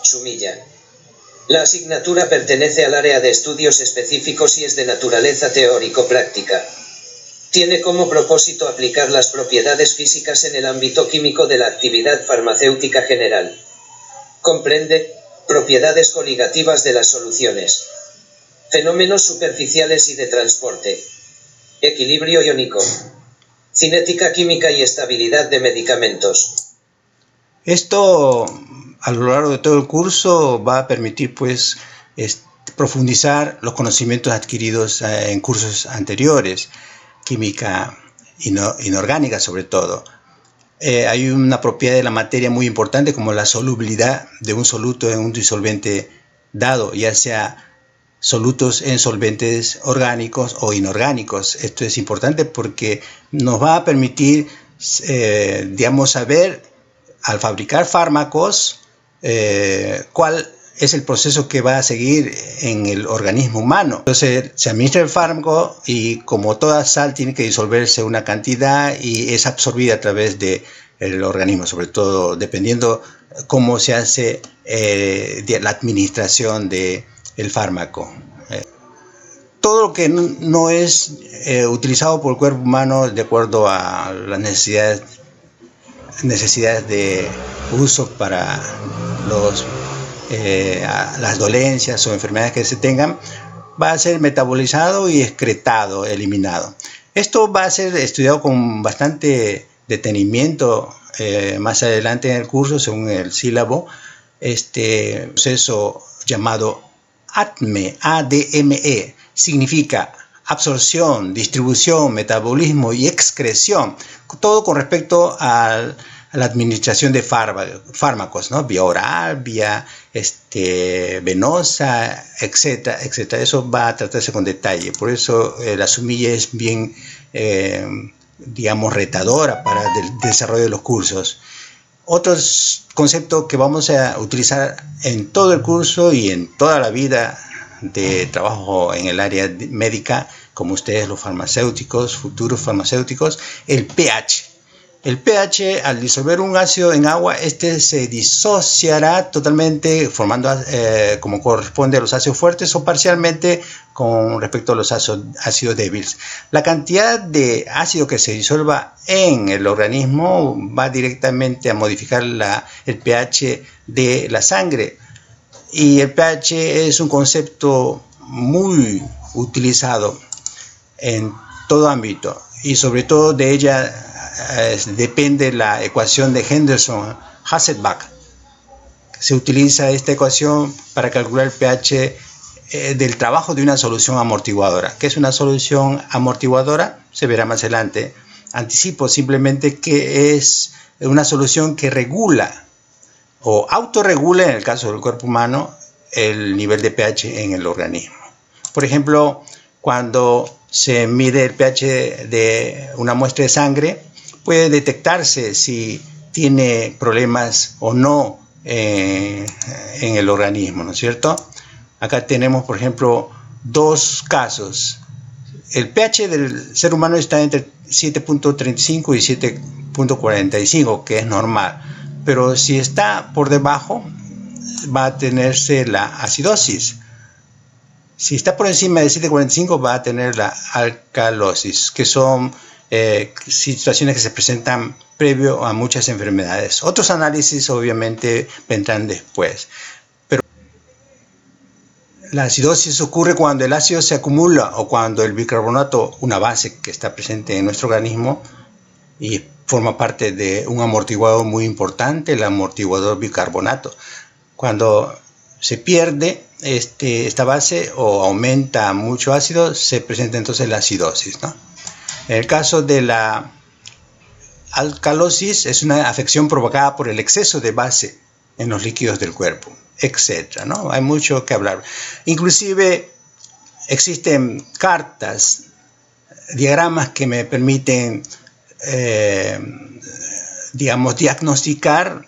Sumilla. La asignatura pertenece al área de estudios específicos y es de naturaleza teórico-práctica. Tiene como propósito aplicar las propiedades físicas en el ámbito químico de la actividad farmacéutica general. Comprende propiedades coligativas de las soluciones, fenómenos superficiales y de transporte, equilibrio iónico, cinética química y estabilidad de medicamentos. Esto a lo largo de todo el curso va a permitir pues profundizar los conocimientos adquiridos en cursos anteriores, química inorgánica sobre todo. Hay una propiedad de la materia muy importante como la solubilidad de un soluto en un disolvente dado, ya sea solutos en solventes orgánicos o inorgánicos. Esto es importante porque nos va a permitir, digamos, saber al fabricar fármacos cuál es el proceso que va a seguir en el organismo humano. Entonces se administra el fármaco y como toda sal tiene que disolverse una cantidad y es absorbida a través del organismo, sobre todo dependiendo cómo se hace la administración del fármaco. Todo lo que no es utilizado por el cuerpo humano de acuerdo a las necesidades de uso para las dolencias o enfermedades que se tengan, va a ser metabolizado y excretado, eliminado. Esto va a ser estudiado con bastante detenimiento más adelante en el curso, según el sílabo. Este proceso llamado ADME, ADME, significa absorción, distribución, metabolismo y excreción, todo con respecto a la administración de fármacos, ¿no? Vía oral, vía venosa, etcétera, etcétera. Eso va a tratarse con detalle. Por eso la Sumilla es bien, digamos, retadora para el desarrollo de los cursos. Otros conceptos que vamos a utilizar en todo el curso y en toda la vida de trabajo en el área médica, como ustedes los farmacéuticos, futuros farmacéuticos, el pH. El pH, al disolver un ácido en agua, se disociará totalmente, formando como corresponde a los ácidos fuertes o parcialmente con respecto a los ácidos débiles. La cantidad de ácido que se disuelva en el organismo va directamente a modificar el pH de la sangre. Y el pH es un concepto muy utilizado en todo ámbito y sobre todo de ella depende la ecuación de Henderson-Hasselbalch. Se utiliza esta ecuación para calcular el pH del trabajo de una solución amortiguadora. ¿Qué es una solución amortiguadora? Se verá más adelante. Anticipo simplemente que es una solución que regula o autorregula, en el caso del cuerpo humano, el nivel de pH en el organismo. Por ejemplo, cuando se mide el pH de una muestra de sangre, puede detectarse si tiene problemas o no en el organismo, ¿no es cierto? Acá tenemos, por ejemplo, dos casos. El pH del ser humano está entre 7.35 y 7.45, que es normal. Pero si está por debajo, va a tenerse la acidosis. Si está por encima de 7.45, va a tener la alcalosis, que son situaciones que se presentan previo a muchas enfermedades. Otros análisis obviamente vendrán después. Pero la acidosis ocurre cuando el ácido se acumula o cuando el bicarbonato, una base que está presente en nuestro organismo y forma parte de un amortiguador muy importante, el amortiguador bicarbonato. Cuando se pierde esta base o aumenta mucho ácido, se presenta entonces la acidosis, ¿no? En el caso de la alcalosis, es una afección provocada por el exceso de base en los líquidos del cuerpo, etc., ¿no? Hay mucho que hablar. Inclusive existen cartas, diagramas que me permiten digamos, diagnosticar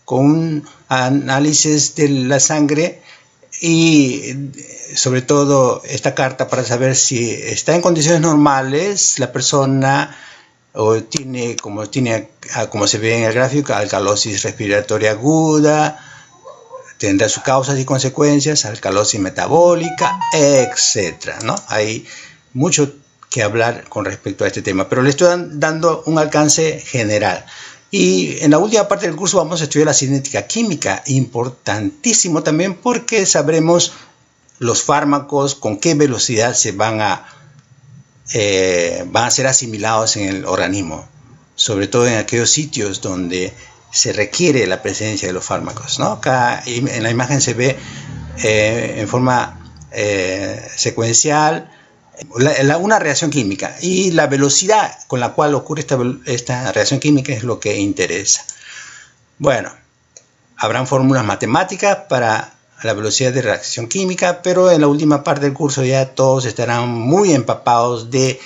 con un análisis de la sangre y sobre todo esta carta para saber si está en condiciones normales la persona o tiene, como se ve en el gráfico, alcalosis respiratoria aguda, tendrá sus causas y consecuencias, alcalosis metabólica, etcétera, ¿no? Hay mucho que hablar con respecto a este tema, pero le estoy dando un alcance general. Y en la última parte del curso vamos a estudiar la cinética química, importantísimo también porque sabremos los fármacos, con qué velocidad se van a ser asimilados en el organismo, sobre todo en aquellos sitios donde se requiere la presencia de los fármacos, ¿no? Acá en la imagen se ve en forma secuencial una reacción química, y la velocidad con la cual ocurre esta reacción química es lo que interesa. Bueno, habrán fórmulas matemáticas para la velocidad de reacción química, pero en la última parte del curso ya todos estarán muy empapados de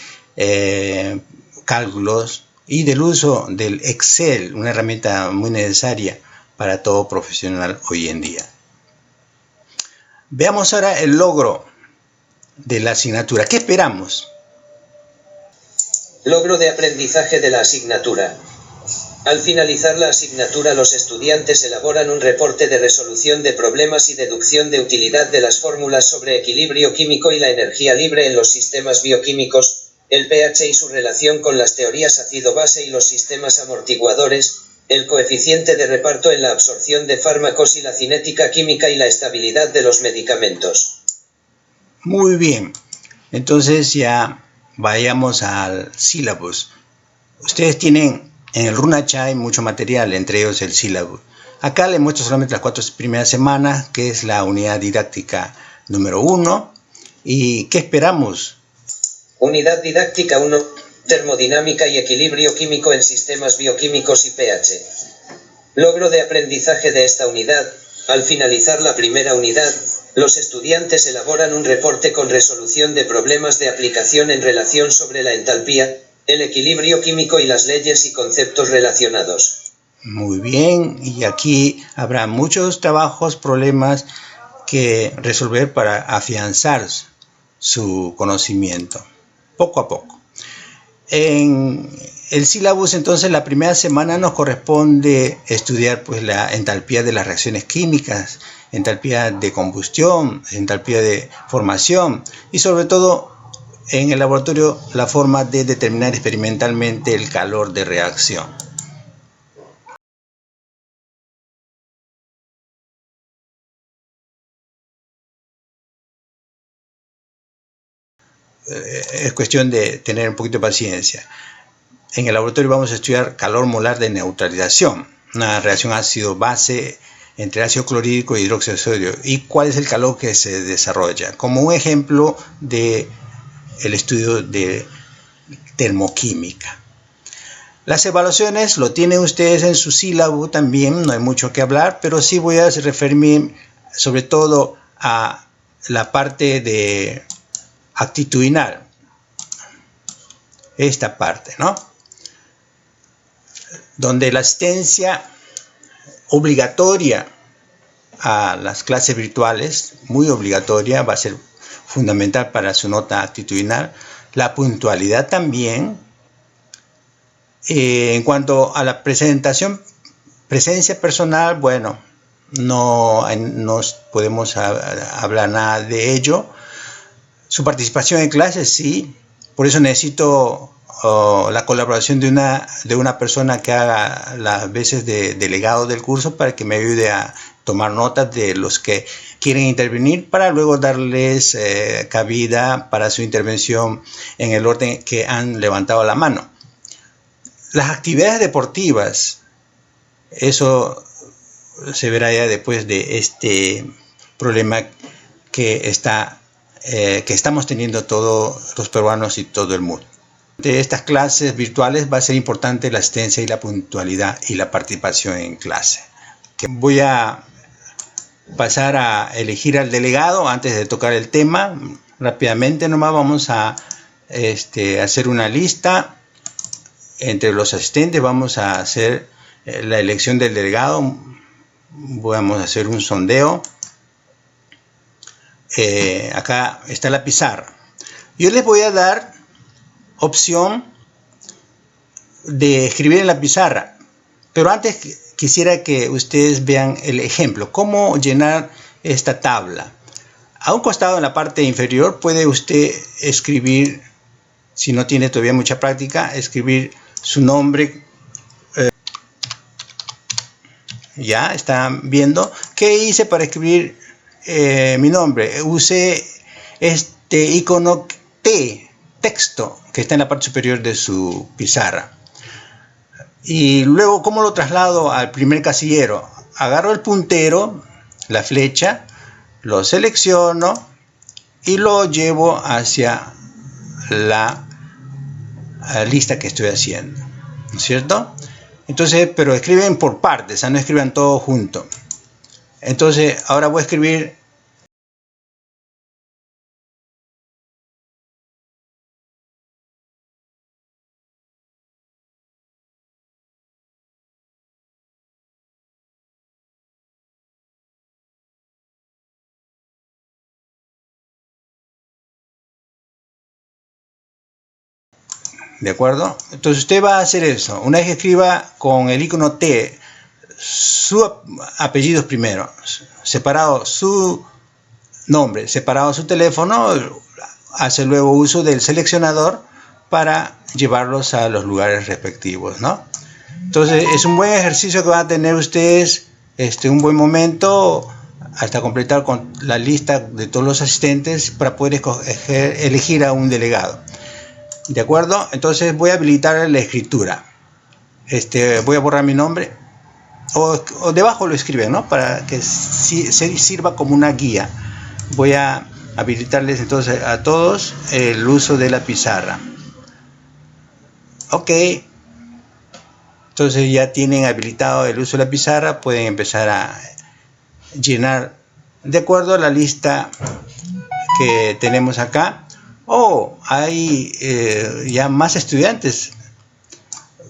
cálculos y del uso del Excel, una herramienta muy necesaria para todo profesional hoy en día. Veamos ahora el logro de la asignatura. ¿Qué esperamos? Logro de aprendizaje de la asignatura. Al finalizar la asignatura, los estudiantes elaboran un reporte de resolución de problemas y deducción de utilidad de las fórmulas sobre equilibrio químico y la energía libre en los sistemas bioquímicos, el pH y su relación con las teorías ácido-base y los sistemas amortiguadores, el coeficiente de reparto en la absorción de fármacos y la cinética química y la estabilidad de los medicamentos. Muy bien, entonces ya vayamos al sílabus. Ustedes tienen en el RunaChai mucho material, entre ellos el sílabus. Acá les muestro solamente las 4 primeras semanas, que es la unidad didáctica número 1. ¿Y qué esperamos? Unidad didáctica 1, termodinámica y equilibrio químico en sistemas bioquímicos y pH. Logro de aprendizaje de esta unidad. Al finalizar la primera unidad, los estudiantes elaboran un reporte con resolución de problemas de aplicación en relación sobre la entalpía, el equilibrio químico y las leyes y conceptos relacionados. Muy bien, y aquí habrá muchos trabajos, problemas que resolver para afianzar su conocimiento, poco a poco. En el sílabus, entonces, la primera semana nos corresponde estudiar pues la entalpía de las reacciones químicas, entalpía de combustión, entalpía de formación y sobre todo en el laboratorio la forma de determinar experimentalmente el calor de reacción. Es cuestión de tener un poquito de paciencia. En el laboratorio vamos a estudiar calor molar de neutralización, una reacción ácido-base entre ácido clorhídrico y hidróxido de sodio, y cuál es el calor que se desarrolla, como un ejemplo del estudio de termoquímica. Las evaluaciones lo tienen ustedes en su sílabo también, no hay mucho que hablar, pero sí voy a referirme sobre todo a la parte de actitudinal, esta parte, ¿no? Donde la asistencia obligatoria a las clases virtuales, muy obligatoria, va a ser fundamental para su nota actitudinal. La puntualidad también. En cuanto a la presencia personal, bueno, no podemos hablar nada de ello. Su participación en clases, sí. Por eso necesito la colaboración de una persona que haga las veces de delegado del curso para que me ayude a tomar notas de los que quieren intervenir para luego darles cabida para su intervención en el orden que han levantado la mano. Las actividades deportivas, eso se verá ya después de este problema que estamos teniendo todos los peruanos y todo el mundo. De estas clases virtuales va a ser importante la asistencia y la puntualidad y la participación en clase. Voy a pasar a elegir al delegado antes de tocar el tema. Rápidamente nomás vamos a hacer una lista. Entre los asistentes vamos a hacer la elección del delegado. Vamos a hacer un sondeo. Acá está la pizarra. Yo les voy a dar opción de escribir en la pizarra, pero antes quisiera que ustedes vean el ejemplo, cómo llenar esta tabla. A un costado, en la parte inferior, puede usted escribir, si no tiene todavía mucha práctica, escribir su nombre. Ya están viendo qué hice para escribir mi nombre. Usé este icono T, texto, que está en la parte superior de su pizarra. Y luego, ¿cómo lo traslado al primer casillero? Agarro el puntero, la flecha, lo selecciono y lo llevo hacia la lista que estoy haciendo, ¿no es cierto? Entonces, pero escriben por partes, o sea, no escriban todo junto. Entonces, ahora voy a escribir ¿de acuerdo? Entonces usted va a hacer eso. Una vez que escriba con el icono T, sus apellidos primero, separado su nombre, separado su teléfono, hace luego uso del seleccionador para llevarlos a los lugares respectivos, ¿no? Entonces es un buen ejercicio que van a tener ustedes, un buen momento hasta completar con la lista de todos los asistentes para poder elegir a un delegado. ¿De acuerdo? Entonces voy a habilitar la escritura. Voy a borrar mi nombre. O debajo lo escriben, ¿no? Para que sirva como una guía. Voy a habilitarles entonces a todos el uso de la pizarra. Ok. Entonces ya tienen habilitado el uso de la pizarra. Pueden empezar a llenar de acuerdo a la lista que tenemos acá. Oh, hay ya más estudiantes.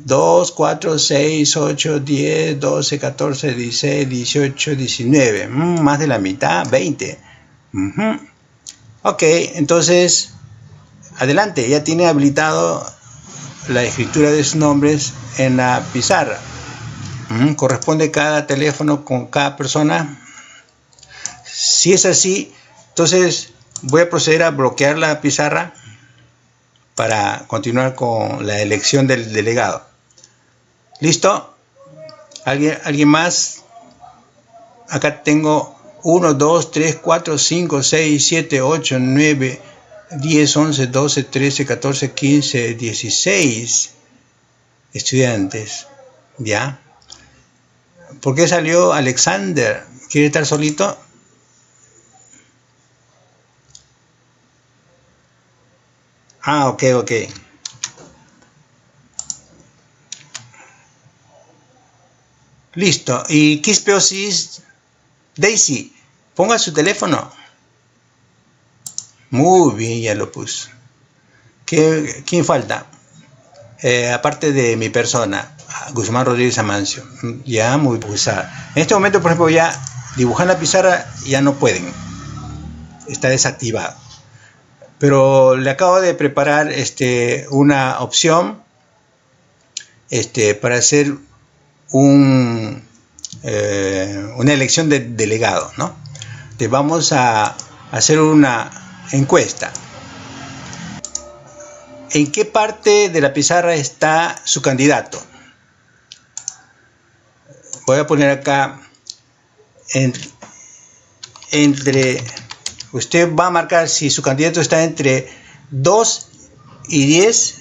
2, 4, 6, 8, 10, 12, 14, 16, 18, 19. Más de la mitad, 20. Ok, entonces, adelante, ya tiene habilitado la escritura de sus nombres en la pizarra. Corresponde cada teléfono con cada persona. Si es así, entonces voy a proceder a bloquear la pizarra para continuar con la elección del delegado. ¿Listo? ¿Alguien más? Acá tengo 1, 2, 3, 4, 5, 6, 7, 8, 9, 10, 11, 12, 13, 14, 15, 16 estudiantes. ¿Ya? ¿Por qué salió Alexander? ¿Quiere estar solito? Ah, ok. Listo. ¿Y Quispeosis? Daisy, ponga su teléfono. Muy bien, ya lo puse. ¿Quién falta? Aparte de mi persona, Guzmán Rodríguez Amancio. Ya, muy usada. En este momento, por ejemplo, ya dibujar la pizarra ya no pueden. Está desactivado. Pero le acabo de preparar una opción para hacer una elección de delegado, ¿no? Vamos a hacer una encuesta. ¿En qué parte de la pizarra está su candidato? Voy a poner acá entre... Usted va a marcar si su candidato está entre 2 y 10.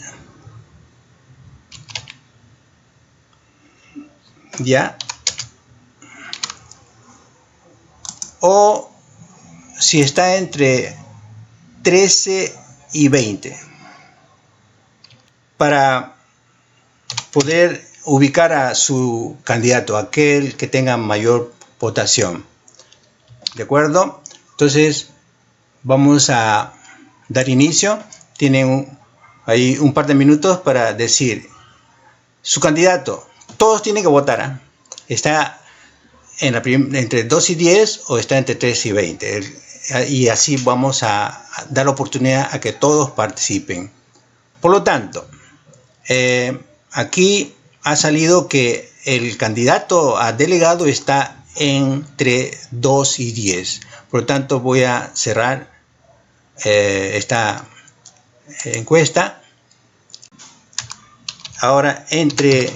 ¿Ya? O si está entre 13 y 20. Para poder ubicar a su candidato, aquel que tenga mayor votación. ¿De acuerdo? Entonces, vamos a dar inicio. Tienen ahí un par de minutos para decir su candidato. Todos tienen que votar, ¿eh? Está entre 2 y 10 o está entre 3 y 20. Y así vamos a dar la oportunidad a que todos participen. Por lo tanto, aquí ha salido que el candidato a delegado está entre 2 y 10. Por lo tanto, voy a cerrar esta encuesta. Ahora, entre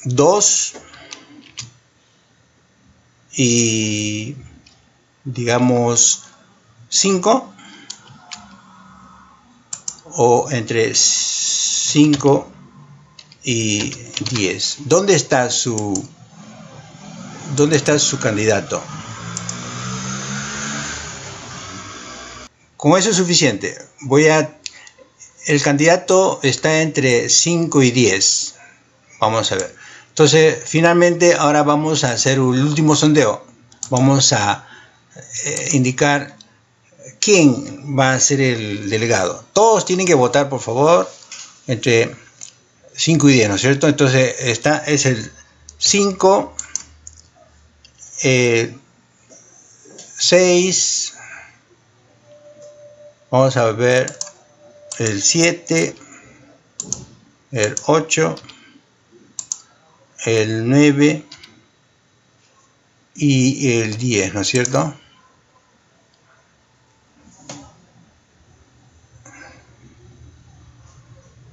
2 y, digamos, 5, o entre 5 y 10. ¿Dónde está su candidato? Con eso es suficiente. El candidato está entre 5 y 10. Vamos a ver. Entonces, finalmente, ahora vamos a hacer un último sondeo. Vamos a indicar quién va a ser el delegado. Todos tienen que votar, por favor, entre 5 y 10, ¿no es cierto? Entonces, esta es el 5, 6, vamos a ver el 7, el 8, el 9 y el 10, ¿no es cierto?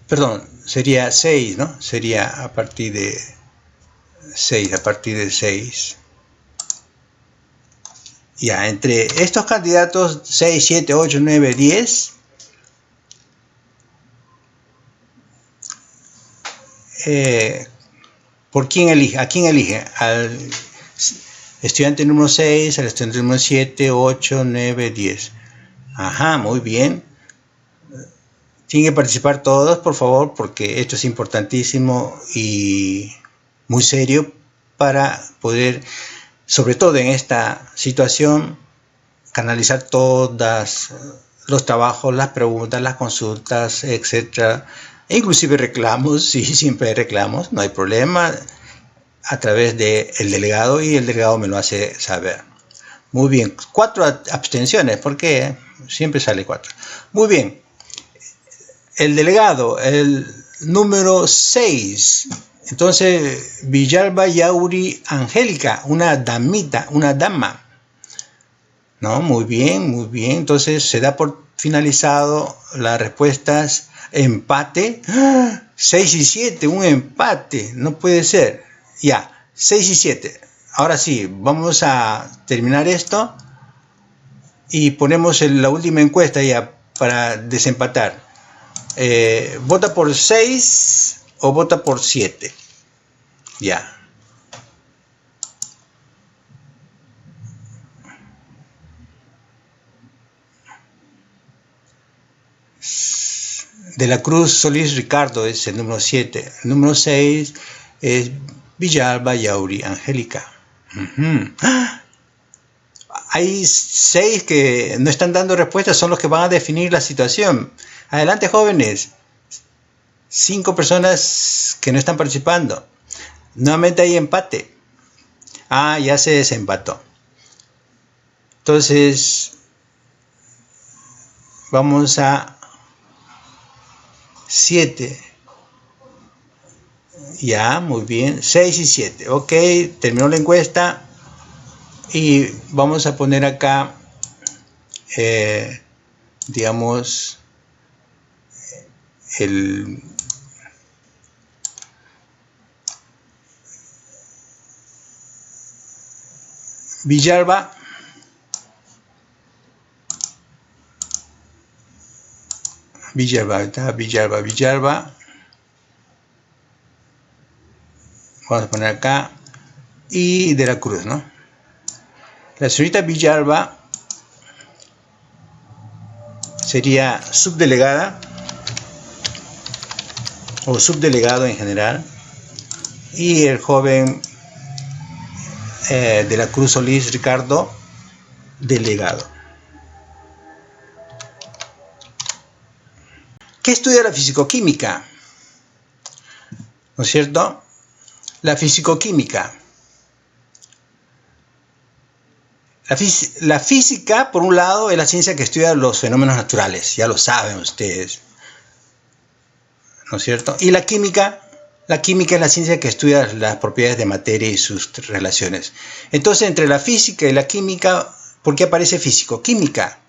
Perdón, sería 6, ¿no? Sería a partir de 6. Ya, entre estos candidatos 6, 7, 8, 9, 10, ¿por quién elige? ¿A quién elige? Al estudiante número 6, al estudiante número 7, 8, 9, 10. Ajá, muy bien. Tienen que participar todos, por favor, porque esto es importantísimo y muy serio para poder, sobre todo en esta situación, canalizar todos los trabajos, las preguntas, las consultas, etcétera, e inclusive reclamos, sí, siempre hay reclamos, no hay problema, a través del delegado, y el delegado me lo hace saber. Muy bien, 4 abstenciones, ¿por qué? Siempre sale 4. Muy bien. El delegado, el número 6, entonces Villalba Yauri Angélica, una damita, una dama. No, muy bien, muy bien. Entonces se da por finalizado las respuestas. Empate. 6 y 7, un empate. No puede ser. Ya, 6 y 7. Ahora sí, vamos a terminar esto y ponemos la última encuesta ya para desempatar. ¿Vota por 6 o vota por 7? Ya. De la Cruz Solís Ricardo es el número 7. El número 6 es Villalba Yauri Angélica. ¡Ah! Hay 6 que no están dando respuestas, son los que van a definir la situación. Adelante, jóvenes. 5 personas que no están participando. Nuevamente hay empate. Ah, ya se desempató. Entonces, vamos a 7. Ya, muy bien. 6 y 7. Ok, terminó la encuesta. Y vamos a poner acá, digamos, el Villalba. Villalba. Vamos a poner acá. Y de la Cruz, ¿no? La señorita Villalba sería subdelegada o subdelegado en general, y el joven de la Cruz Solís Ricardo, delegado. ¿Qué estudia la fisicoquímica? ¿No es cierto? La fisicoquímica. La física, por un lado, es la ciencia que estudia los fenómenos naturales, ya lo saben ustedes, ¿no es cierto? Y la química La química es la ciencia que estudia las propiedades de materia y sus relaciones. Entonces, entre la física y la química, ¿por qué aparece físico-química?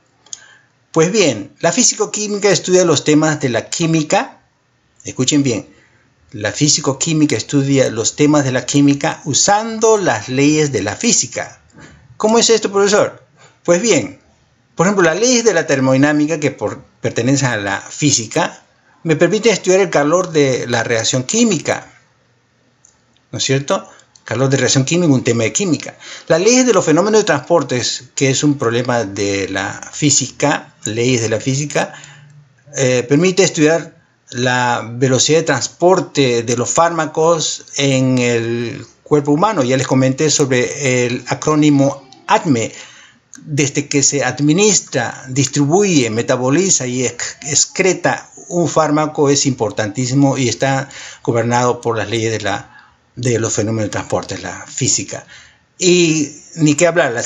Pues bien, la físico-química estudia los temas de la química. Escuchen bien, la físico-química estudia los temas de la química usando las leyes de la física. ¿Cómo es esto, profesor? Pues bien, por ejemplo, las leyes de la termodinámica que pertenecen a la física me permiten estudiar el calor de la reacción química, ¿no es cierto? Calor de reacción química, un tema de química. Las leyes de los fenómenos de transportes, que es un problema de la física, leyes de la física, permite estudiar la velocidad de transporte de los fármacos en el cuerpo humano. Ya les comenté sobre el acrónimo ATME. Desde que se administra, distribuye, metaboliza y excreta un fármaco es importantísimo y está gobernado por las leyes de los fenómenos de transporte, la física. Y ni qué hablar, la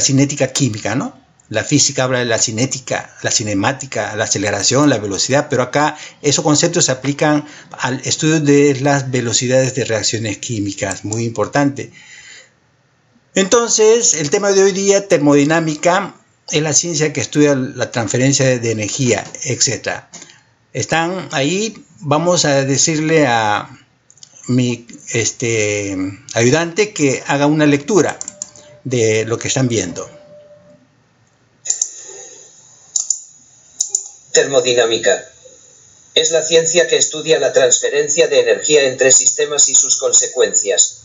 cinética química, ¿no? La física habla de la cinética, la cinemática, la aceleración, la velocidad, pero acá esos conceptos se aplican al estudio de las velocidades de reacciones químicas, muy importante. Entonces, el tema de hoy día, termodinámica, es la ciencia que estudia la transferencia de energía, etc. Están ahí, vamos a decirle a mi ayudante que haga una lectura de lo que están viendo. Termodinámica. Es la ciencia que estudia la transferencia de energía entre sistemas y sus consecuencias.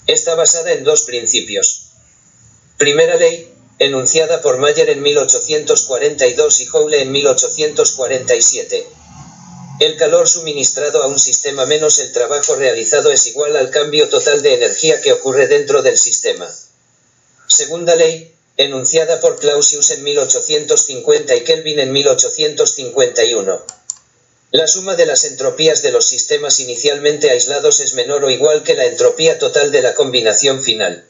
Está basada en dos principios. Primera ley, enunciada por Mayer en 1842 y Joule en 1847. El calor suministrado a un sistema menos el trabajo realizado es igual al cambio total de energía que ocurre dentro del sistema. Segunda ley, enunciada por Clausius en 1850 y Kelvin en 1851. La suma de las entropías de los sistemas inicialmente aislados es menor o igual que la entropía total de la combinación final.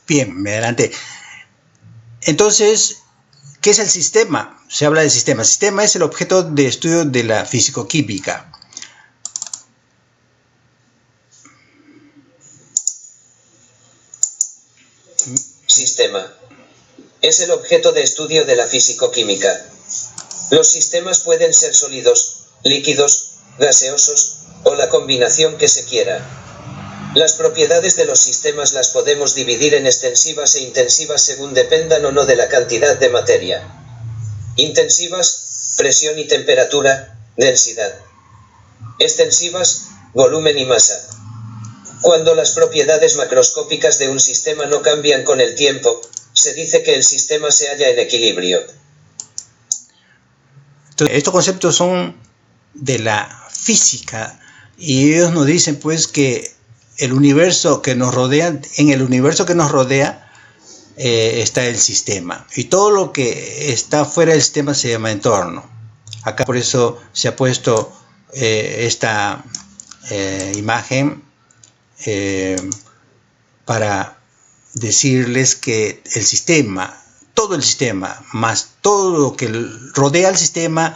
Bien, adelante. Entonces, ¿qué es el sistema? Se habla del sistema. El sistema es el objeto de estudio de la físico-química. Sistema. Es el objeto de estudio de la físico-química. Los sistemas pueden ser sólidos, líquidos, gaseosos, o la combinación que se quiera. Las propiedades de los sistemas las podemos dividir en extensivas e intensivas según dependan o no de la cantidad de materia. Intensivas, presión y temperatura, densidad. Extensivas, volumen y masa. Cuando las propiedades macroscópicas de un sistema no cambian con el tiempo, se dice que el sistema se halla en equilibrio. Entonces, estos conceptos son de la física y ellos nos dicen pues que el universo que nos rodea, en el universo que nos rodea está el sistema y todo lo que está fuera del sistema se llama entorno. Acá por eso se ha puesto esta imagen para decirles que el sistema, todo el sistema, más todo lo que rodea al sistema,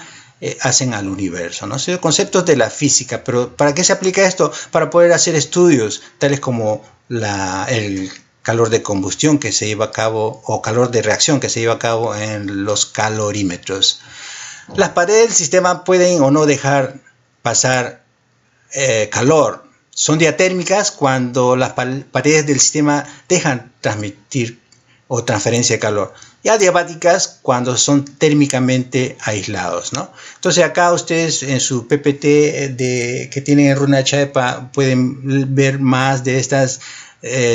hacen al universo, ¿no? Son conceptos de la física, pero ¿para qué se aplica esto? Para poder hacer estudios tales como el calor de combustión que se lleva a cabo, o calor de reacción que se lleva a cabo en los calorímetros. Las paredes del sistema pueden o no dejar pasar calor. Son diatérmicas cuando las paredes del sistema dejan transmitir o transferencia de calor. Y adiabáticas cuando son térmicamente aislados, ¿no? Entonces acá ustedes en su PPT que tienen en Runa Chaipa pueden ver más de estas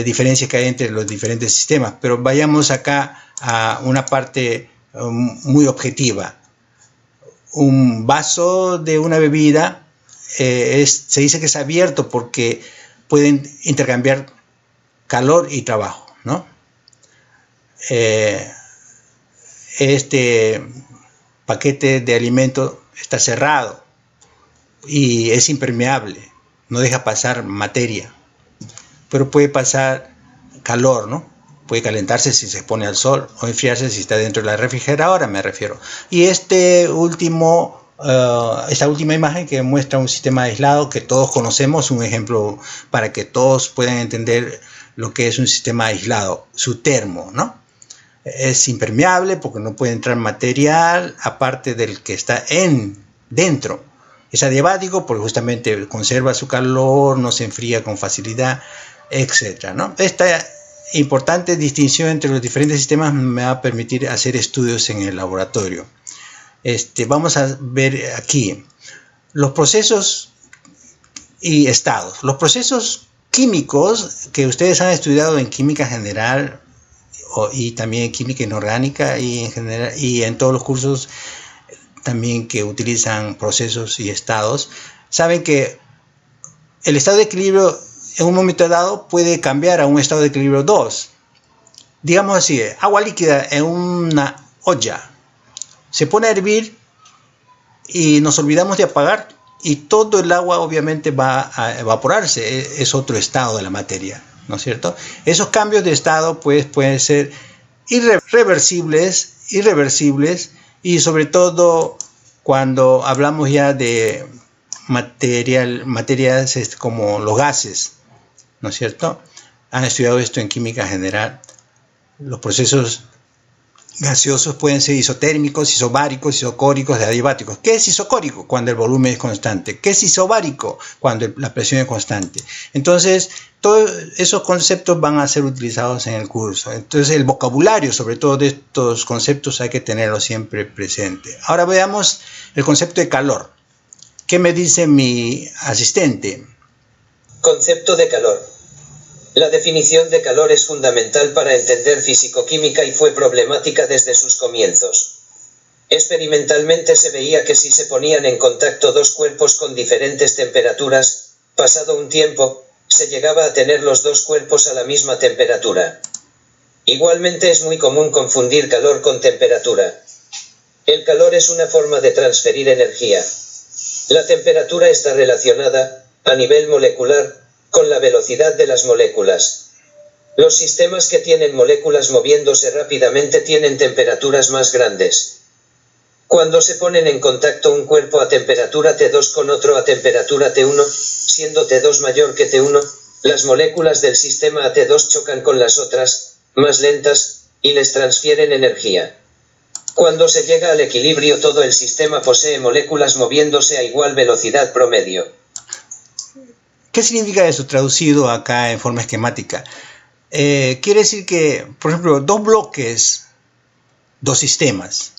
diferencias que hay entre los diferentes sistemas. Pero vayamos acá a una parte muy objetiva. Un vaso de una bebida se dice que es abierto porque pueden intercambiar calor y trabajo, ¿no? Este paquete de alimento está cerrado y es impermeable, no deja pasar materia, pero puede pasar calor, ¿no? Puede calentarse si se expone al sol o enfriarse si está dentro de la refrigeradora, me refiero. Y este último esta última imagen que muestra un sistema aislado que todos conocemos, un ejemplo para que todos puedan entender lo que es un sistema aislado, su termo, ¿no? Es impermeable porque no puede entrar material aparte del que está dentro. Es adiabático porque justamente conserva su calor, no se enfría con facilidad, etc., ¿no? Esta importante distinción entre los diferentes sistemas me va a permitir hacer estudios en el laboratorio. Vamos a ver aquí los procesos y estados. Los procesos químicos que ustedes han estudiado en química general y también en química inorgánica y en general y en todos los cursos también que utilizan procesos y estados, saben que el estado de equilibrio en un momento dado puede cambiar a un estado de equilibrio 2. Digamos así, agua líquida en una olla se pone a hervir y nos olvidamos de apagar y todo el agua obviamente va a evaporarse. Es otro estado de la materia, ¿no es cierto? Esos cambios de estado pues pueden ser irreversibles y sobre todo cuando hablamos ya de materias como los gases, ¿no es cierto? Han estudiado esto en química general. Los procesos gaseosos pueden ser isotérmicos, isobáricos, isocóricos, adiabáticos. ¿Qué es isocórico? Cuando el volumen es constante. ¿Qué es isobárico? Cuando la presión es constante. Entonces, todos esos conceptos van a ser utilizados en el curso. Entonces, el vocabulario, sobre todo de estos conceptos, hay que tenerlo siempre presente. Ahora veamos el concepto de calor. ¿Qué me dice mi asistente? Concepto de calor. La definición de calor es fundamental para entender fisicoquímica y fue problemática desde sus comienzos. Experimentalmente se veía que si se ponían en contacto dos cuerpos con diferentes temperaturas, pasado un tiempo, se llegaba a tener los dos cuerpos a la misma temperatura. Igualmente es muy común confundir calor con temperatura. El calor es una forma de transferir energía. La temperatura está relacionada, a nivel molecular, con la velocidad de las moléculas. Los sistemas que tienen moléculas moviéndose rápidamente tienen temperaturas más grandes. Cuando se ponen en contacto un cuerpo a temperatura T2 con otro a temperatura T1, siendo T2 mayor que T1, las moléculas del sistema a T2 chocan con las otras, más lentas, y les transfieren energía. Cuando se llega al equilibrio, todo el sistema posee moléculas moviéndose a igual velocidad promedio. ¿Qué significa eso traducido acá en forma esquemática? Quiere decir que, por ejemplo, dos bloques, dos sistemas.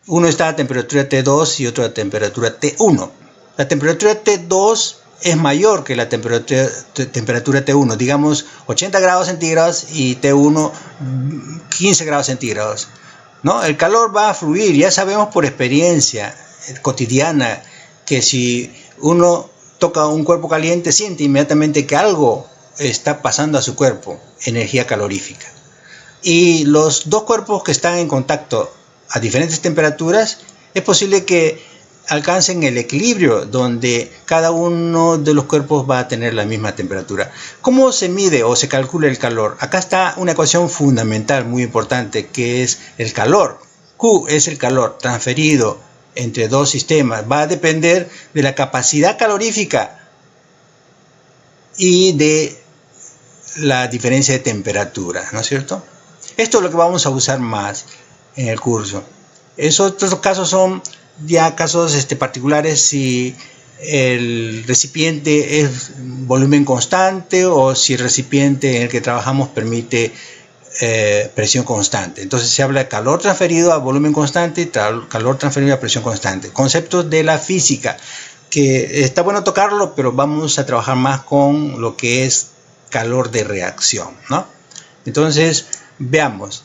Uno está a temperatura T2 y otro a temperatura T1. La temperatura T2 es mayor que la temperatura T1, digamos 80 grados centígrados y T1 15 grados centígrados, ¿no? El calor va a fluir, ya sabemos por experiencia cotidiana que si uno toca un cuerpo caliente, siente inmediatamente que algo está pasando a su cuerpo, energía calorífica. Y los dos cuerpos que están en contacto a diferentes temperaturas, es posible que alcancen el equilibrio, donde cada uno de los cuerpos va a tener la misma temperatura. ¿Cómo se mide o se calcula el calor? Acá está una ecuación fundamental, muy importante, que es el calor. Q es el calor transferido entre dos sistemas, va a depender de la capacidad calorífica y de la diferencia de temperatura, ¿no es cierto? Esto es lo que vamos a usar más en el curso. Esos otros casos son ya casos particulares si el recipiente es volumen constante o si el recipiente en el que trabajamos permite presión constante. Entonces se habla de calor transferido a volumen constante, calor transferido a presión constante. Conceptos de la física, que está bueno tocarlo, pero vamos a trabajar más con lo que es calor de reacción, ¿no? Entonces, veamos.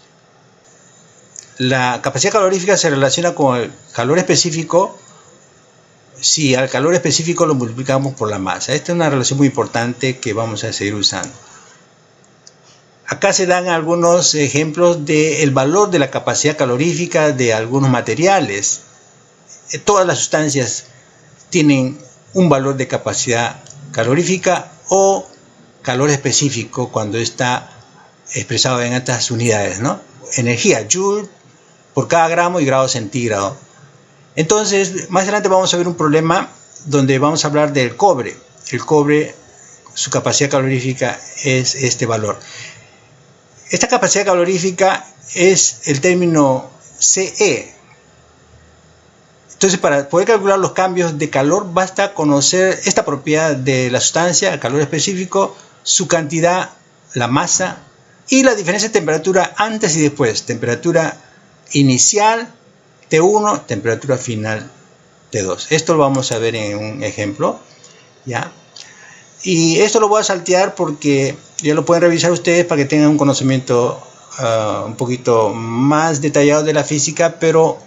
La capacidad calorífica se relaciona con el calor específico si al calor específico lo multiplicamos por la masa. Esta es una relación muy importante que vamos a seguir usando. Acá se dan algunos ejemplos del valor de la capacidad calorífica de algunos materiales. Todas las sustancias tienen un valor de capacidad calorífica o calor específico cuando está expresado en estas unidades, ¿no? Energía, joule por cada gramo y grado centígrado. Entonces, más adelante vamos a ver un problema donde vamos a hablar del cobre. El cobre, su capacidad calorífica es este valor. Esta capacidad calorífica es el término CE. Entonces, para poder calcular los cambios de calor, basta conocer esta propiedad de la sustancia, el calor específico, su cantidad, la masa y la diferencia de temperatura antes y después. Temperatura inicial, T1, temperatura final, T2. Esto lo vamos a ver en un ejemplo, ¿ya? Y esto lo voy a saltear porque ya lo pueden revisar ustedes para que tengan un conocimiento un poquito más detallado de la física, pero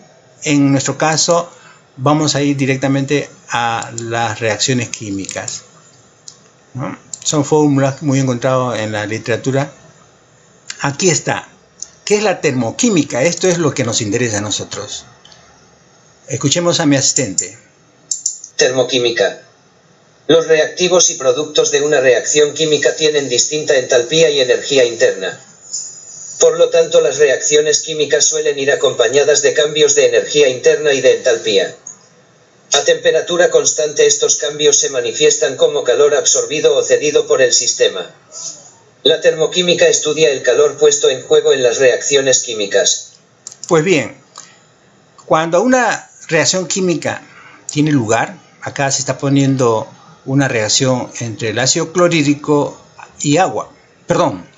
en nuestro caso vamos a ir directamente a las reacciones químicas, ¿no? Son fórmulas muy encontradas en la literatura. Aquí está. ¿Qué es la termoquímica? Esto es lo que nos interesa a nosotros. Escuchemos a mi asistente. Termoquímica. Los reactivos y productos de una reacción química tienen distinta entalpía y energía interna. Por lo tanto, las reacciones químicas suelen ir acompañadas de cambios de energía interna y de entalpía. A temperatura constante estos cambios se manifiestan como calor absorbido o cedido por el sistema. La termoquímica estudia el calor puesto en juego en las reacciones químicas. Pues bien, cuando una reacción química tiene lugar, acá se está poniendo una reacción entre el ácido clorhídrico y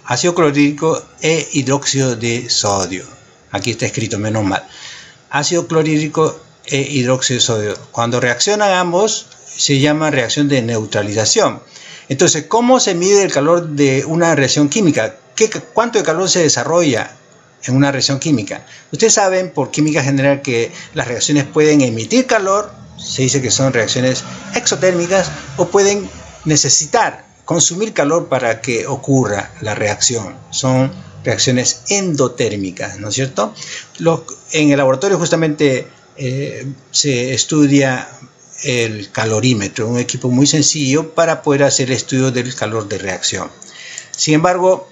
ácido clorhídrico e hidróxido de sodio. Aquí está escrito, menos mal. Ácido clorhídrico e hidróxido de sodio. Cuando reaccionan ambos, se llama reacción de neutralización. Entonces, ¿cómo se mide el calor de una reacción química? ¿Cuánto de calor se desarrolla en una reacción química? Ustedes saben por química general que las reacciones pueden emitir calor, se dice que son reacciones exotérmicas, o pueden necesitar consumir calor para que ocurra la reacción. Son reacciones endotérmicas, ¿no es cierto? En el laboratorio justamente se estudia el calorímetro, un equipo muy sencillo para poder hacer el estudio del calor de reacción. Sin embargo,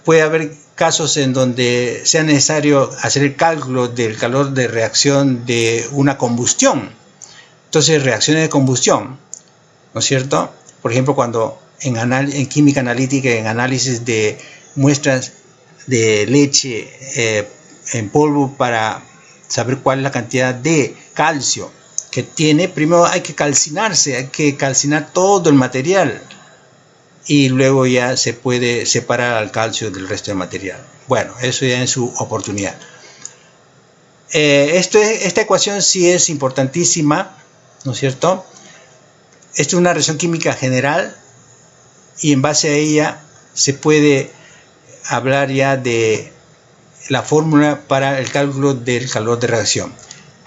puede haber casos en donde sea necesario hacer el cálculo del calor de reacción de una combustión. Entonces, reacciones de combustión, ¿no es cierto? Por ejemplo, cuando en química analítica, en análisis de muestras de leche en polvo para saber cuál es la cantidad de calcio que tiene, primero hay que calcinarse, hay que calcinar todo el material y luego ya se puede separar al calcio del resto del material. Bueno, eso ya en su oportunidad. Esta ecuación sí es importantísima, ¿no es cierto? Esta es una reacción química general y en base a ella se puede hablar ya de la fórmula para el cálculo del calor de reacción.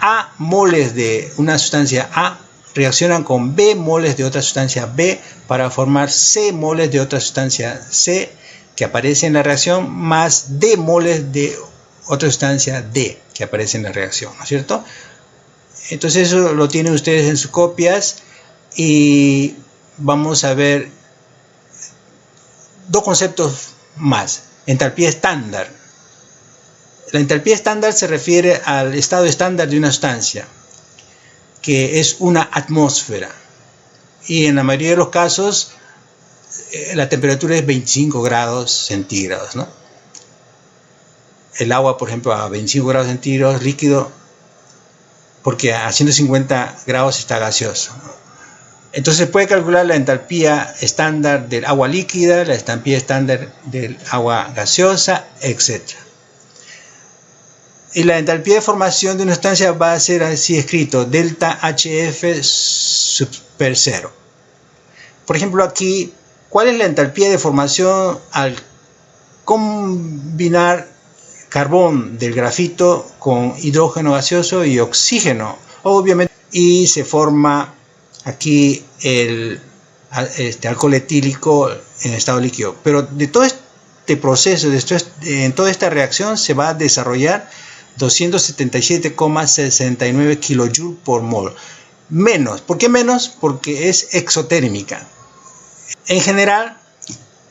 A moles de una sustancia A reaccionan con B moles de otra sustancia B para formar C moles de otra sustancia C que aparece en la reacción más D moles de otra sustancia D que aparece en la reacción, ¿no es cierto? Entonces eso lo tienen ustedes en sus copias y vamos a ver dos conceptos más. Entalpía estándar. La entalpía estándar se refiere al estado estándar de una sustancia, que es una atmósfera. Y en la mayoría de los casos, la temperatura es 25 grados centígrados, ¿no? El agua, por ejemplo, a 25 grados centígrados, líquido, porque a 150 grados está gaseoso. Entonces se puede calcular la entalpía estándar del agua líquida, la entalpía estándar del agua gaseosa, etc. Y la entalpía de formación de una sustancia va a ser así escrito, delta HF super 0. Por ejemplo, aquí, ¿cuál es la entalpía de formación al combinar carbón del grafito con hidrógeno gaseoso y oxígeno? Obviamente, y se forma aquí el alcohol etílico en estado líquido. Pero de todo este proceso, en toda esta reacción se va a desarrollar 277,69 kJ por mol. Menos. ¿Por qué menos? Porque es exotérmica. En general,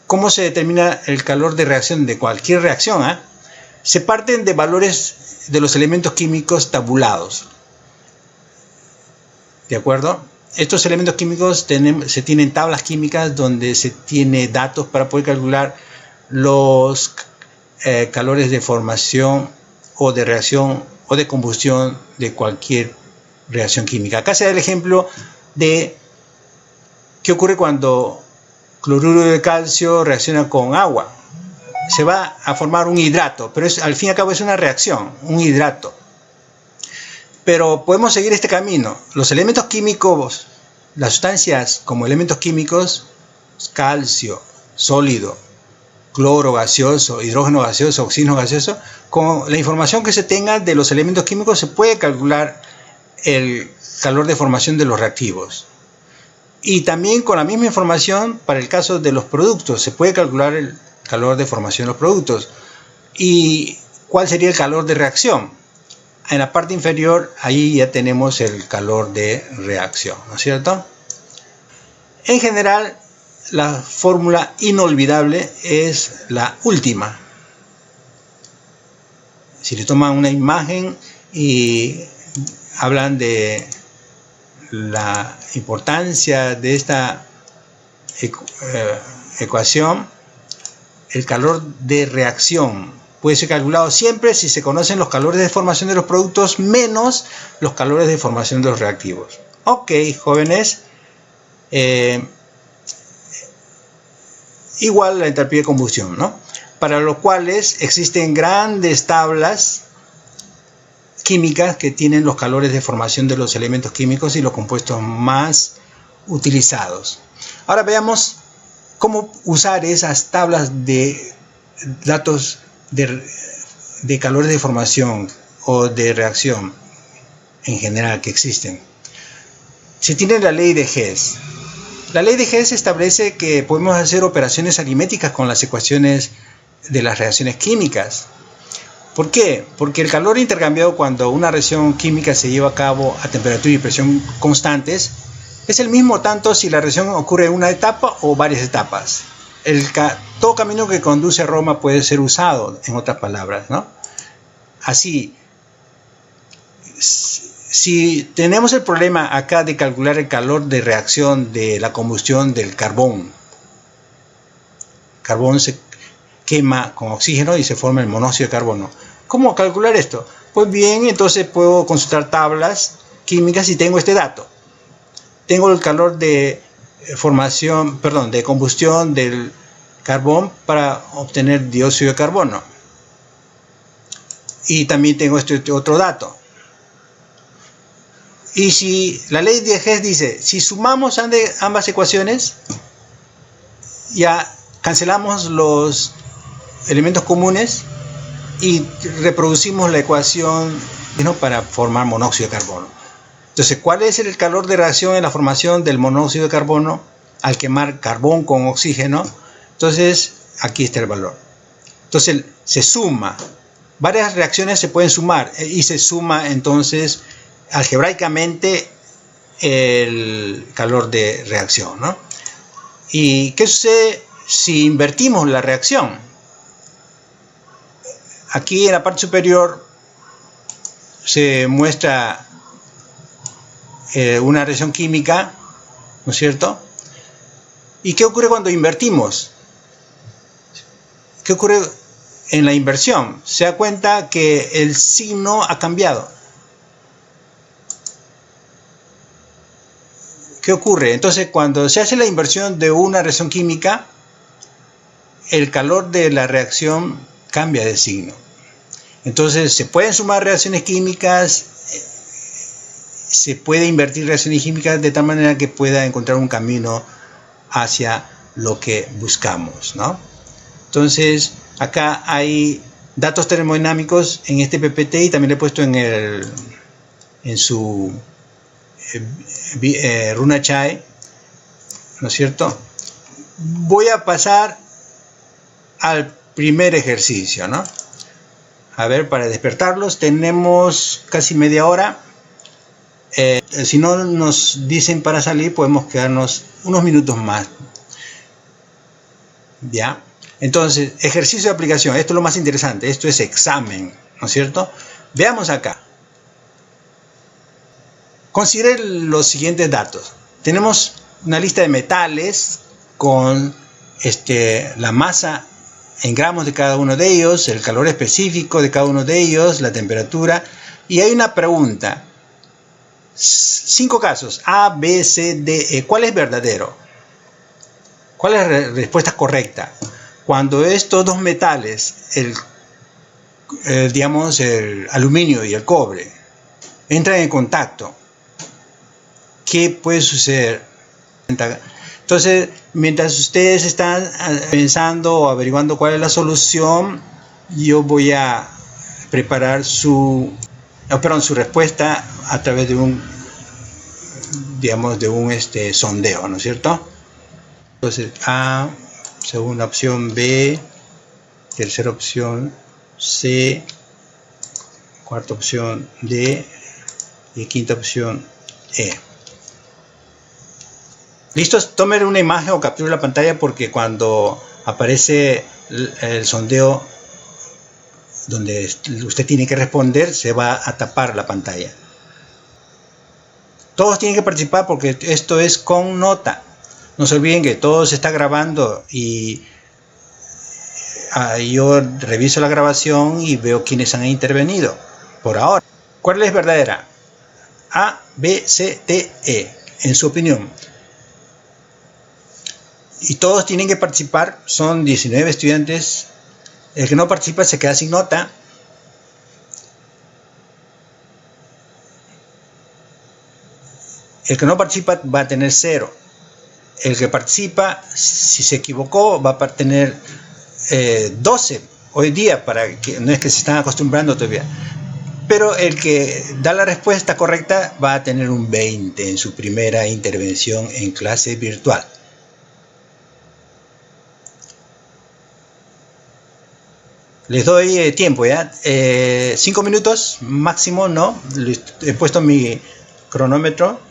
¿cómo se determina el calor de reacción de cualquier reacción? Se parten de valores de los elementos químicos tabulados. ¿De acuerdo? Estos elementos químicos se tienen tablas químicas donde se tiene datos para poder calcular los calores de formación o de reacción o de combustión de cualquier reacción química. Acá se da el ejemplo de qué ocurre cuando cloruro de calcio reacciona con agua. Se va a formar un hidrato, pero al fin y al cabo es una reacción, un hidrato. Pero podemos seguir este camino. Los elementos químicos, las sustancias como elementos químicos, calcio, sólido, cloro gaseoso, hidrógeno gaseoso, oxígeno gaseoso, con la información que se tenga de los elementos químicos se puede calcular el calor de formación de los reactivos. Y también con la misma información para el caso de los productos, se puede calcular el calor de formación de los productos. ¿Y cuál sería el calor de reacción? En la parte inferior, ahí ya tenemos el calor de reacción, ¿no es cierto? En general, la fórmula inolvidable es la última. Si le toman una imagen y hablan de la importancia de esta ecuación, el calor de reacción puede ser calculado siempre si se conocen los calores de formación de los productos menos los calores de formación de los reactivos. Ok, jóvenes. Igual la entalpía de combustión, ¿no? Para los cuales existen grandes tablas químicas que tienen los calores de formación de los elementos químicos y los compuestos más utilizados. Ahora veamos cómo usar esas tablas de datos de calores de formación o de reacción en general que existen. Se tiene la ley de Hess. La ley de Hess establece que podemos hacer operaciones aritméticas con las ecuaciones de las reacciones químicas. ¿Por qué? Porque el calor intercambiado cuando una reacción química se lleva a cabo a temperatura y presión constantes es el mismo tanto si la reacción ocurre en una etapa o varias etapas. Todo camino que conduce a Roma puede ser usado, en otras palabras, ¿no? Así, si tenemos el problema acá de calcular el calor de reacción de la combustión del carbón, carbón se quema con oxígeno y se forma el monóxido de carbono. ¿Cómo calcular esto? Pues bien, entonces puedo consultar tablas químicas y tengo este dato. Tengo el calor de de combustión del carbón para obtener dióxido de carbono. Y también tengo este otro dato. Y si la ley de Hess dice, si sumamos ambas ecuaciones, ya cancelamos los elementos comunes y reproducimos la ecuación, ¿no?, para formar monóxido de carbono. Entonces, ¿cuál es el calor de reacción en la formación del monóxido de carbono al quemar carbón con oxígeno? Entonces, aquí está el valor. Entonces, se suma. Varias reacciones se pueden sumar y se suma entonces algebraicamente el calor de reacción, ¿no? ¿Y qué sucede si invertimos la reacción? Aquí en la parte superior se muestra una reacción química, ¿no es cierto? ¿Y qué ocurre cuando invertimos? ¿Qué ocurre en la inversión? Se da cuenta que el signo ha cambiado. ¿Qué ocurre? Entonces, cuando se hace la inversión de una reacción química, el calor de la reacción cambia de signo. Entonces, se pueden sumar reacciones químicas, se puede invertir reacciones químicas de tal manera que pueda encontrar un camino hacia lo que buscamos, ¿no? Entonces, acá hay datos termodinámicos en este PPT y también le he puesto en su RunaChai, ¿no es cierto? Voy a pasar al primer ejercicio, ¿no? A ver, para despertarlos tenemos casi media hora. Si no nos dicen para salir, podemos quedarnos unos minutos más. ¿Ya? Entonces, ejercicio de aplicación. Esto es lo más interesante. Esto es examen, ¿no es cierto? Veamos acá. Considere los siguientes datos. Tenemos una lista de metales con la masa en gramos de cada uno de ellos, el calor específico de cada uno de ellos, la temperatura. Y hay una pregunta. 5 casos, A, B, C, D, E. ¿Cuál es verdadero? ¿Cuál es la respuesta correcta? Cuando estos dos metales, digamos el aluminio y el cobre, entran en contacto, ¿qué puede suceder? Entonces, mientras ustedes están pensando o averiguando cuál es la solución, yo voy a preparar su respuesta a través de un, digamos, de un sondeo, ¿no es cierto? Entonces, A, segunda opción B, tercera opción C, cuarta opción D y quinta opción E. ¿Listos? Tomen una imagen o capture la pantalla porque cuando aparece el sondeo donde usted tiene que responder, se va a tapar la pantalla. Todos tienen que participar porque esto es con nota. No se olviden que todo se está grabando y yo reviso la grabación y veo quiénes han intervenido. Por ahora, ¿cuál es verdadera? A, B, C, D, E, en su opinión. Y todos tienen que participar, son 19 estudiantes. El que no participa se queda sin nota. El que no participa va a tener 0. El que participa, si se equivocó, va a tener 12 hoy día, para que no es que se están acostumbrando todavía. Pero el que da la respuesta correcta va a tener un 20 en su primera intervención en clase virtual. Les doy tiempo, ¿ya? 5 minutos máximo, ¿no? He puesto mi cronómetro,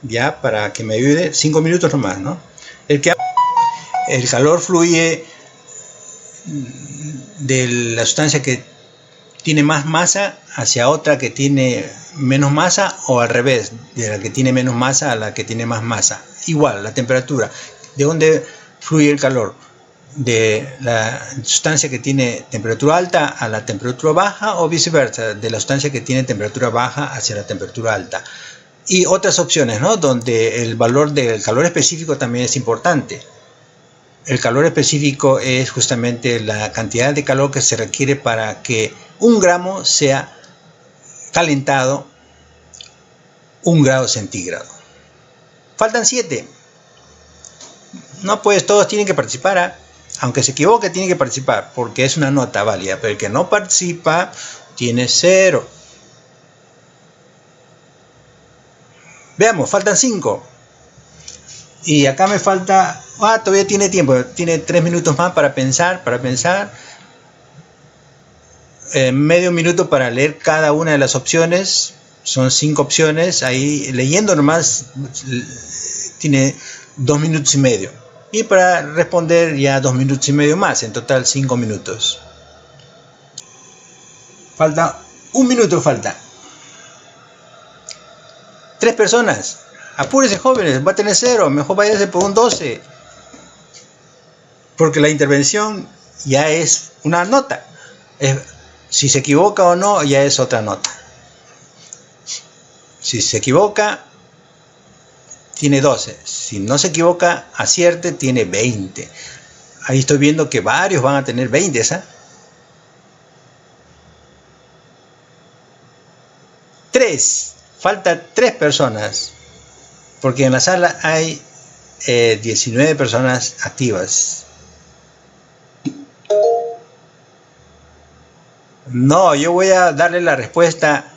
ya, para que me ayude. 5 minutos nomás, ¿no? El calor fluye de la sustancia que tiene más masa hacia otra que tiene menos masa, o al revés, de la que tiene menos masa a la que tiene más masa. Igual, la temperatura. ¿De dónde fluye el calor? De la sustancia que tiene temperatura alta a la temperatura baja, o viceversa, de la sustancia que tiene temperatura baja hacia la temperatura alta. Y otras opciones, ¿no? Donde el valor del calor específico también es importante. El calor específico es justamente la cantidad de calor que se requiere para que 1 gramo sea calentado 1 grado centígrado. Faltan 7. No, pues todos tienen que participar, ¿eh? Aunque se equivoque, tiene que participar, porque es una nota válida. Pero el que no participa tiene 0. Veamos, faltan 5. Y acá me falta... todavía tiene tiempo. Tiene 3 minutos más para pensar. Medio minuto para leer cada una de las opciones. Son 5 opciones. Ahí leyendo nomás tiene 2 minutos y medio. Y para responder ya 2 minutos y medio más. En total 5 minutos. Falta 1 minuto. Falta 3 personas. Apúrense, jóvenes, va a tener 0. Mejor váyase por un 12. Porque la intervención ya es una nota. Si se equivoca o no, ya es otra nota. Si se equivoca, tiene 12. Si no se equivoca, acierte, tiene 20. Ahí estoy viendo que varios van a tener 20, ¿sabes? 3. Falta 3 personas. Porque en la sala hay 19 personas activas. No, yo voy a darle la respuesta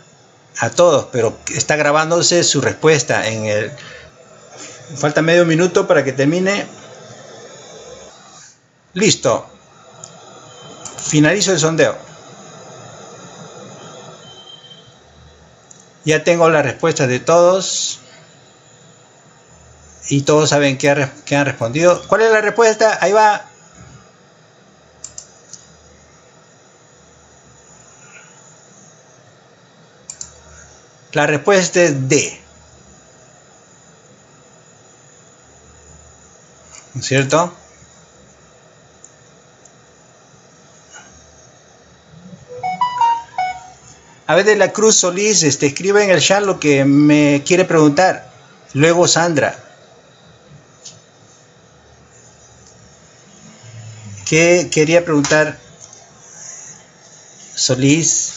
a todos, pero está grabándose su respuesta Falta medio minuto para que termine. Listo. Finalizo el sondeo. Ya tengo la respuesta de todos. Y todos saben qué han respondido. ¿Cuál es la respuesta? Ahí va. La respuesta es D. ¿No es cierto? A ver, de la Cruz Solís, escribe en el chat lo que me quiere preguntar. Luego Sandra. ¿Qué quería preguntar Solís?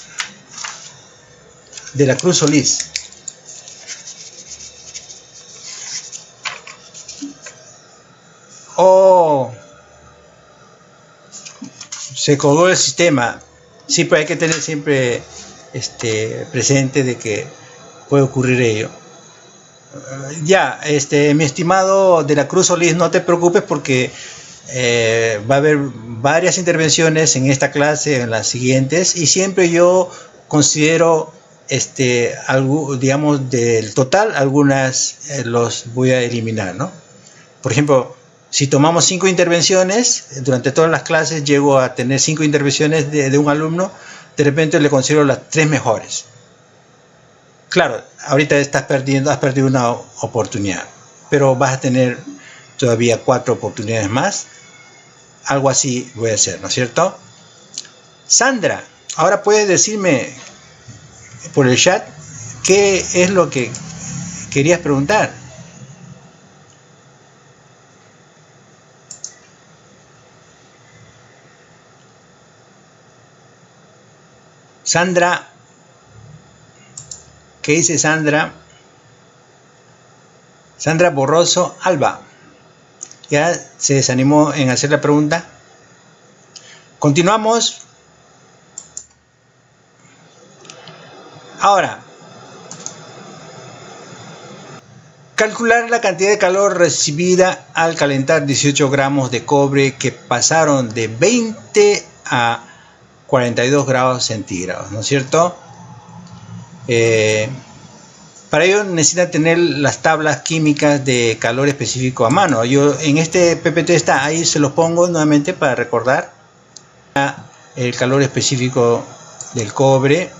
De la Cruz Solís. Oh, se colgó el sistema. Sí, pues hay que tener siempre presente de que puede ocurrir ello. Ya, mi estimado de la Cruz Solís, no te preocupes porque va a haber varias intervenciones en esta clase, en las siguientes, y siempre yo considero, digamos, del total, algunas los voy a eliminar, ¿no? Por ejemplo, si tomamos 5 intervenciones, durante todas las clases llego a tener 5 intervenciones de un alumno, de repente le considero las 3 mejores. Claro, ahorita has perdido una oportunidad, pero vas a tener todavía 4 oportunidades más. Algo así voy a hacer, ¿no es cierto? Sandra, ahora puedes decirme por el chat qué es lo que querías preguntar. Sandra, ¿qué dice Sandra? Sandra Borroso Alba. ¿Ya se desanimó en hacer la pregunta? Continuamos. Ahora, calcular la cantidad de calor recibida al calentar 18 gramos de cobre que pasaron de 20 a 42 grados centígrados, ¿no es cierto? Para ello necesita tener las tablas químicas de calor específico a mano. Yo en este PPT está, ahí se los pongo nuevamente para recordar el calor específico del cobre.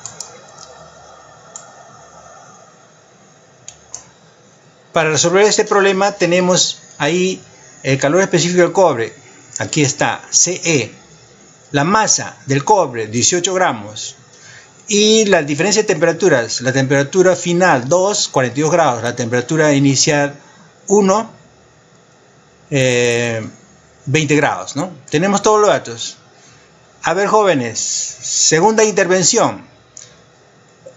Para resolver este problema tenemos ahí el calor específico del cobre. Aquí está, CE. La masa del cobre, 18 gramos. Y la diferencia de temperaturas, la temperatura final 2, 42 grados, la temperatura inicial 1, 20 grados, ¿no? Tenemos todos los datos. A ver, jóvenes, segunda intervención.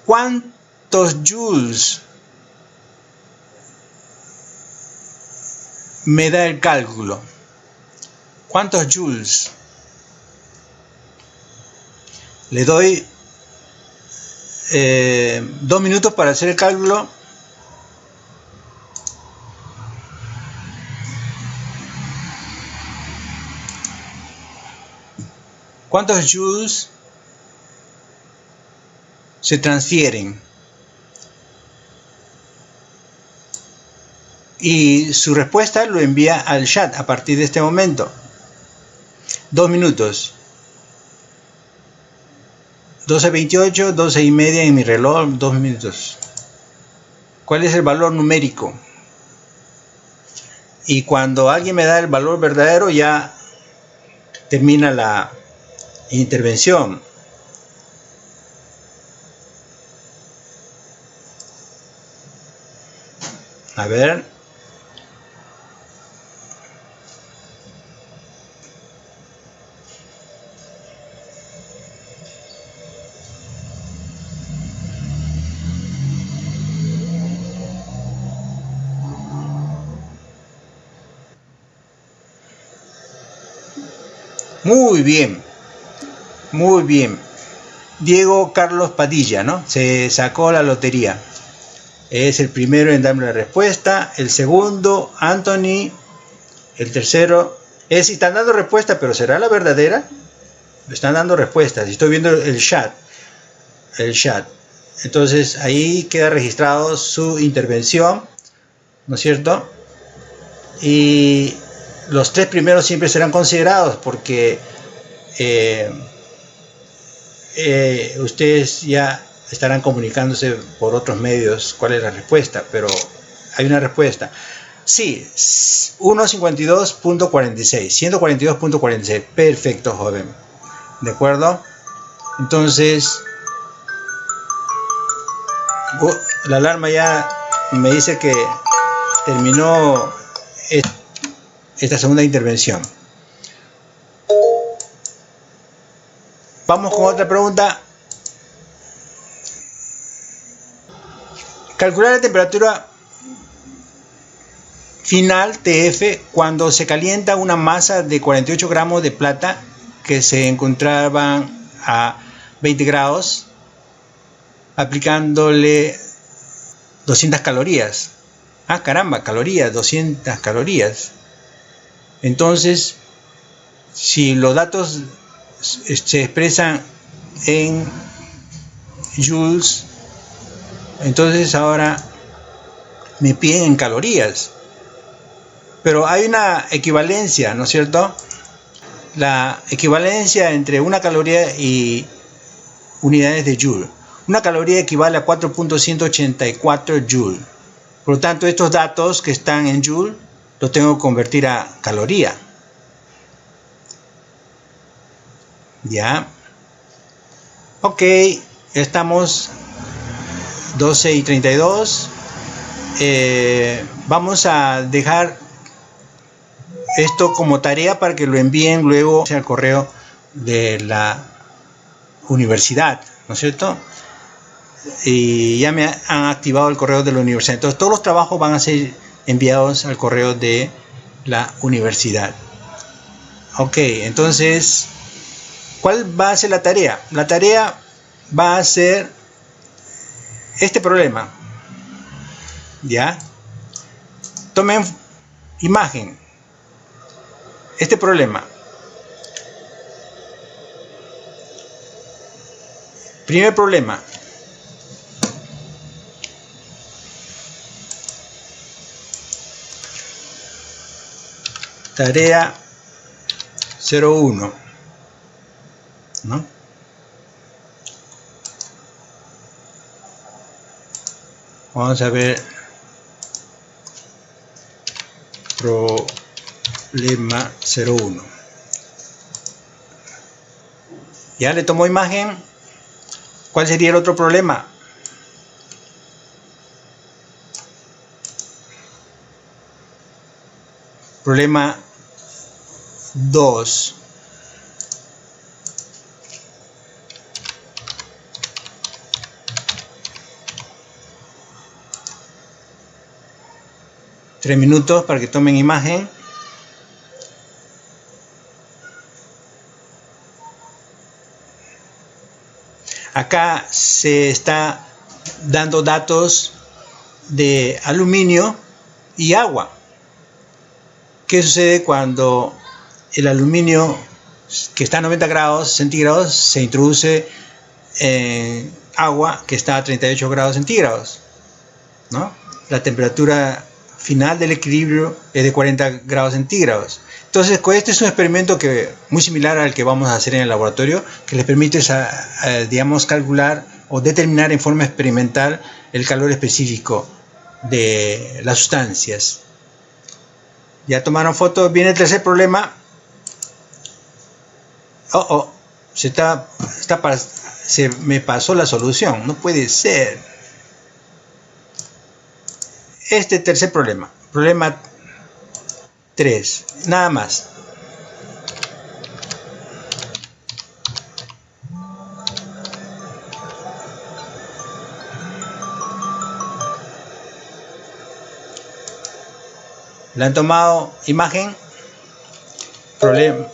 ¿Cuántos joules me da el cálculo? ¿Cuántos joules? Le doy 2 minutos para hacer el cálculo. ¿Cuántos joules se transfieren? Y su respuesta lo envía al chat a partir de este momento. 2 minutos. 12:28, 12:30 en mi reloj, 2 minutos. ¿Cuál es el valor numérico? Y cuando alguien me da el valor verdadero, ya termina la intervención. A ver. Muy bien, muy bien. Diego Carlos Padilla, ¿no? Se sacó la lotería. Es el primero en darme la respuesta. El segundo, Anthony. El tercero, están dando respuesta, pero ¿será la verdadera? Están dando respuestas. Estoy viendo el chat. Entonces ahí queda registrado su intervención, ¿no es cierto? Y los 3 primeros siempre serán considerados porque ustedes ya estarán comunicándose por otros medios cuál es la respuesta, pero hay una respuesta. Sí, 152.46, 142.46. Perfecto, joven. ¿De acuerdo? Entonces, la alarma ya me dice que terminó esta segunda intervención. Vamos con otra pregunta. Calcular la temperatura final TF cuando se calienta una masa de 48 gramos de plata que se encontraban a 20 grados aplicándole 200 calorías. Ah, caramba, calorías, 200 calorías. Entonces, si los datos se expresan en joules, entonces ahora me piden en calorías. Pero hay una equivalencia, ¿no es cierto? La equivalencia entre una caloría y unidades de joule. Una caloría equivale a 4.184 joule. Por lo tanto, estos datos que están en joule los tengo que convertir a caloría. Ya. Ok, estamos 12:32. Vamos a dejar esto como tarea para que lo envíen luego al correo de la universidad, ¿no es cierto? Y ya me han activado el correo de la universidad. Entonces todos los trabajos van a ser enviados al correo de la universidad. Ok, entonces, ¿cuál va a ser la tarea? La tarea va a ser este problema. ¿Ya? Tomen imagen. Este problema. Primer problema. Tarea 01. ¿No? Vamos a ver. Problema 01. Ya le tomó imagen. ¿Cuál sería el otro problema? Problema 2. Tres minutos para que tomen imagen. Acá se está dando datos de aluminio y agua. ¿Qué sucede cuando el aluminio que está a 90 grados centígrados se introduce en agua que está a 38 grados centígrados? ¿No? La temperatura final del equilibrio es de 40 grados centígrados. Entonces, este es un experimento muy similar al que vamos a hacer en el laboratorio, que les permite, digamos, calcular o determinar en forma experimental el calor específico de las sustancias. Ya tomaron fotos. Viene el tercer problema. Se me pasó la solución. No puede ser. Este tercer problema. Problema 3. Nada más. ¿Le han tomado imagen? Problema.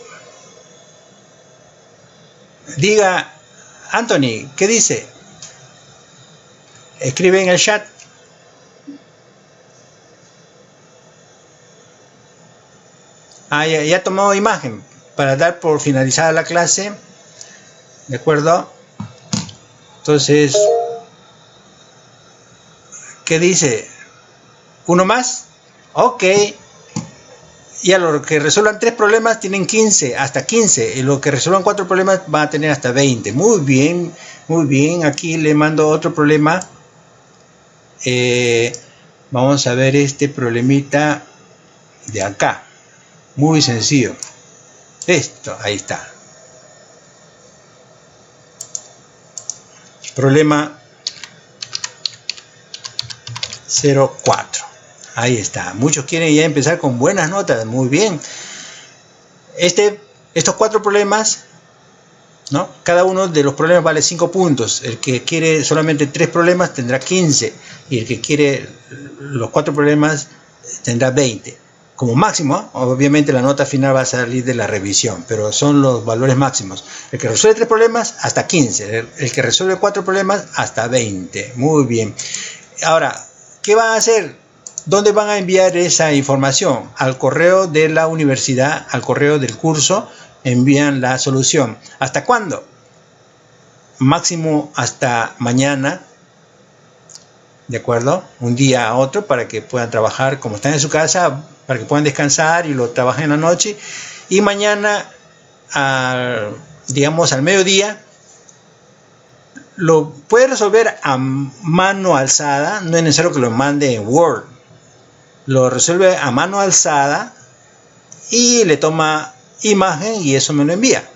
Diga, Anthony, ¿qué dice? Escribe en el chat. Ya tomó imagen para dar por finalizada la clase. ¿De acuerdo? Entonces, ¿qué dice? ¿Uno más? Ok. Y a los que resuelvan 3 problemas tienen 15, hasta 15. Y los que resuelvan 4 problemas van a tener hasta 20. Muy bien, muy bien. Aquí le mando otro problema. Vamos a ver este problemita de acá. Muy sencillo. Esto, ahí está. Problema 04. Ahí está. Muchos quieren ya empezar con buenas notas. Muy bien. Estos 4 problemas, ¿no? Cada uno de los problemas vale 5 puntos. El que quiere solamente 3 problemas tendrá 15. Y el que quiere los 4 problemas tendrá 20. Como máximo, obviamente la nota final va a salir de la revisión, pero son los valores máximos. El que resuelve 3 problemas, hasta 15. El que resuelve 4 problemas, hasta 20. Muy bien. Ahora, ¿qué van a hacer? ¿Dónde van a enviar esa información? Al correo de la universidad, al correo del curso, envían la solución. ¿Hasta cuándo? Máximo hasta mañana. ¿De acuerdo? Un día a otro para que puedan trabajar como están en su casa, para que puedan descansar y lo trabajen en la noche. Y mañana, digamos al mediodía, lo puede resolver a mano alzada. No es necesario que lo mande en Word. Lo resuelve a mano alzada y le toma imagen y eso me lo envía.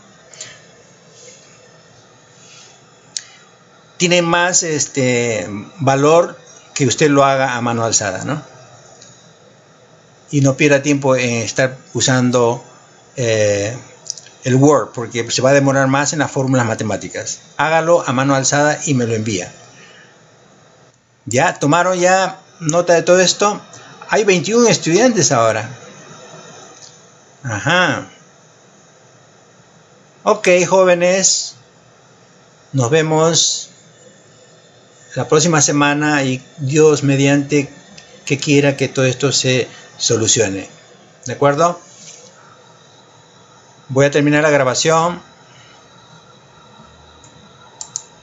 Tiene más valor que usted lo haga a mano alzada, ¿no? Y no pierda tiempo en estar usando el Word, porque se va a demorar más en las fórmulas matemáticas. Hágalo a mano alzada y me lo envía. ¿Ya tomaron ya nota de todo esto? Hay 21 estudiantes ahora. Ajá. Ok, jóvenes. Nos vemos la próxima semana y Dios mediante que quiera que todo esto se solucione. ¿De acuerdo? Voy a terminar la grabación.